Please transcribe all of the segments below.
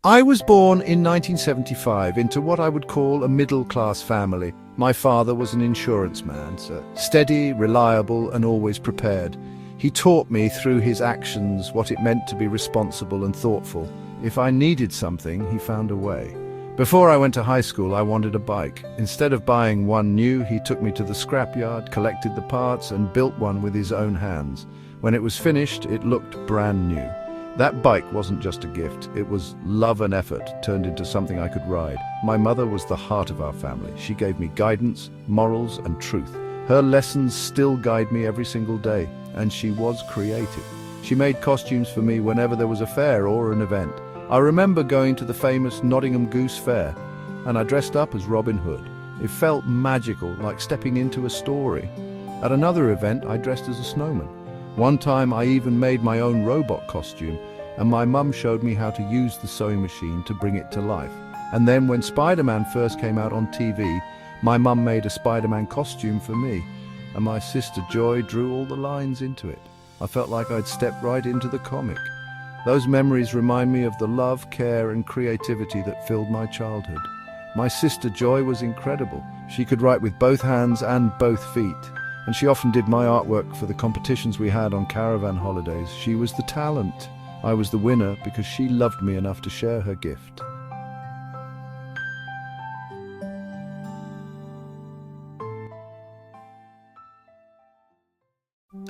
I was born in 1975 into what I would call a middle-class family. My father was an insurance man, so steady, reliable, and always prepared. He taught me through his actions what it meant to be responsible and thoughtful. If I needed something, he found a way. Before I went to high school, I wanted a bike. Instead of buying one new, he took me to the scrapyard, collected the parts, and built one with his own hands. When it was finished, it looked brand new. That bike wasn't just a gift, it was love and effort turned into something I could ride. My mother was the heart of our family. She gave me guidance, morals, and truth. Her lessons still guide me every single day, and she was creative. She made costumes for me whenever there was a fair or an event. I remember going to the famous Nottingham Goose Fair, and I dressed up as Robin Hood. It felt magical, like stepping into a story. At another event, I dressed as a snowman. One time I even made my own robot costume, and my mum showed me how to use the sewing machine to bring it to life. And then when Spider-Man first came out on TV, my mum made a Spider-Man costume for me, and my sister Joy drew all the lines into it. I felt like I'd stepped right into the comic. Those memories remind me of the love, care, and creativity that filled my childhood. My sister Joy was incredible. She could write with both hands and both feet. And she often did my artwork for the competitions we had on Caravan holidays. She was the talent. I was the winner because she loved me enough to share her gift.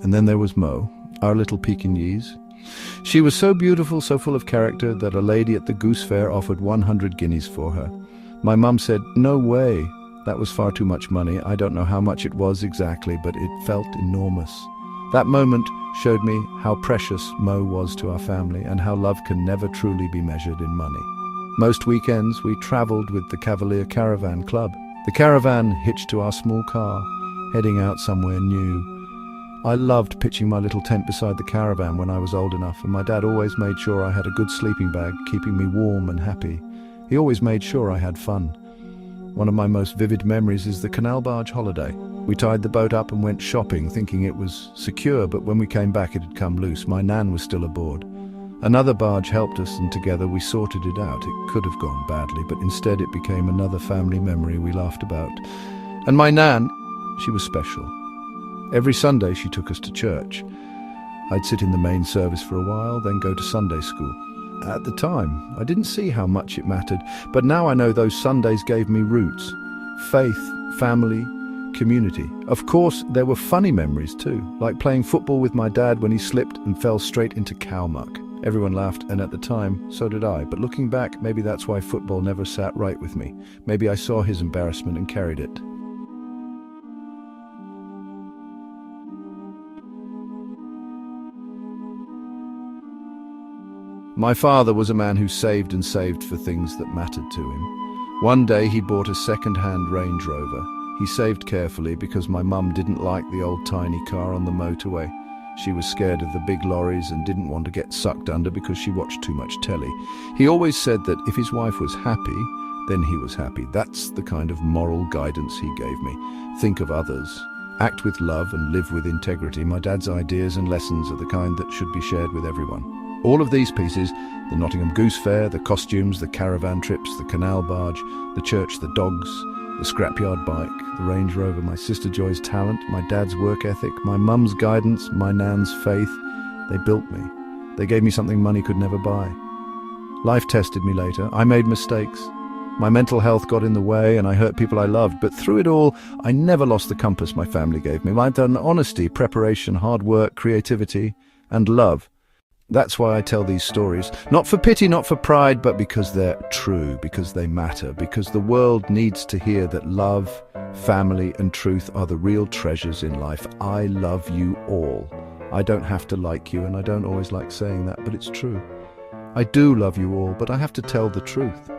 And then there was Mo, our little Pekingese. She was so beautiful, so full of character, that a lady at the Goose Fair offered 100 guineas for her. My mum said, "No way. That was far too much money. I don't know how much it was exactly, but it felt enormous." That moment showed me how precious Mo was to our family and how love can never truly be measured in money. Most weekends we travelled with the Cavalier Caravan Club. The caravan hitched to our small car, heading out somewhere new. I loved pitching my little tent beside the caravan when I was old enough, and my dad always made sure I had a good sleeping bag, keeping me warm and happy. He always made sure I had fun. One of my most vivid memories is the Canal barge holiday. We tied the boat up and went shopping, thinking it was secure, but when we came back it had come loose. My nan was still aboard. Another barge helped us, and together we sorted it out. It could have gone badly, but instead it became another family memory we laughed about. And my nan, she was special. Every Sunday she took us to church. I'd sit in the main service for a while, then go to Sunday school. At the time, I didn't see how much it mattered, but now I know those Sundays gave me roots. Faith, family, community. Of course, there were funny memories too, like playing football with my dad when he slipped and fell straight into cow muck. Everyone laughed, and at the time, so did I. But looking back, maybe that's why football never sat right with me. Maybe I saw his embarrassment and carried it. My father was a man who saved and saved for things that mattered to him. One day he bought a second-hand Range Rover. He saved carefully because my mum didn't like the old tiny car on the motorway. She was scared of the big lorries and didn't want to get sucked under because she watched too much telly. He always said that if his wife was happy, then he was happy. That's the kind of moral guidance he gave me. Think of others. Act with love and live with integrity. My dad's ideas and lessons are the kind that should be shared with everyone. All of these pieces, the Nottingham Goose Fair, the costumes, the caravan trips, the canal barge, the church, the dogs, the scrapyard bike, the Range Rover, my sister Joy's talent, my dad's work ethic, my mum's guidance, my nan's faith, they built me. They gave me something money could never buy. Life tested me later. I made mistakes. My mental health got in the way and I hurt people I loved, but through it all, I never lost the compass my family gave me. I've done honesty, preparation, hard work, creativity, and love. That's why I tell these stories, not for pity, not for pride, but because they're true, because they matter, because the world needs to hear that love, family, and truth are the real treasures in life. I love you all. I don't have to like you, and I don't always like saying that, but it's true. I do love you all, but I have to tell the truth.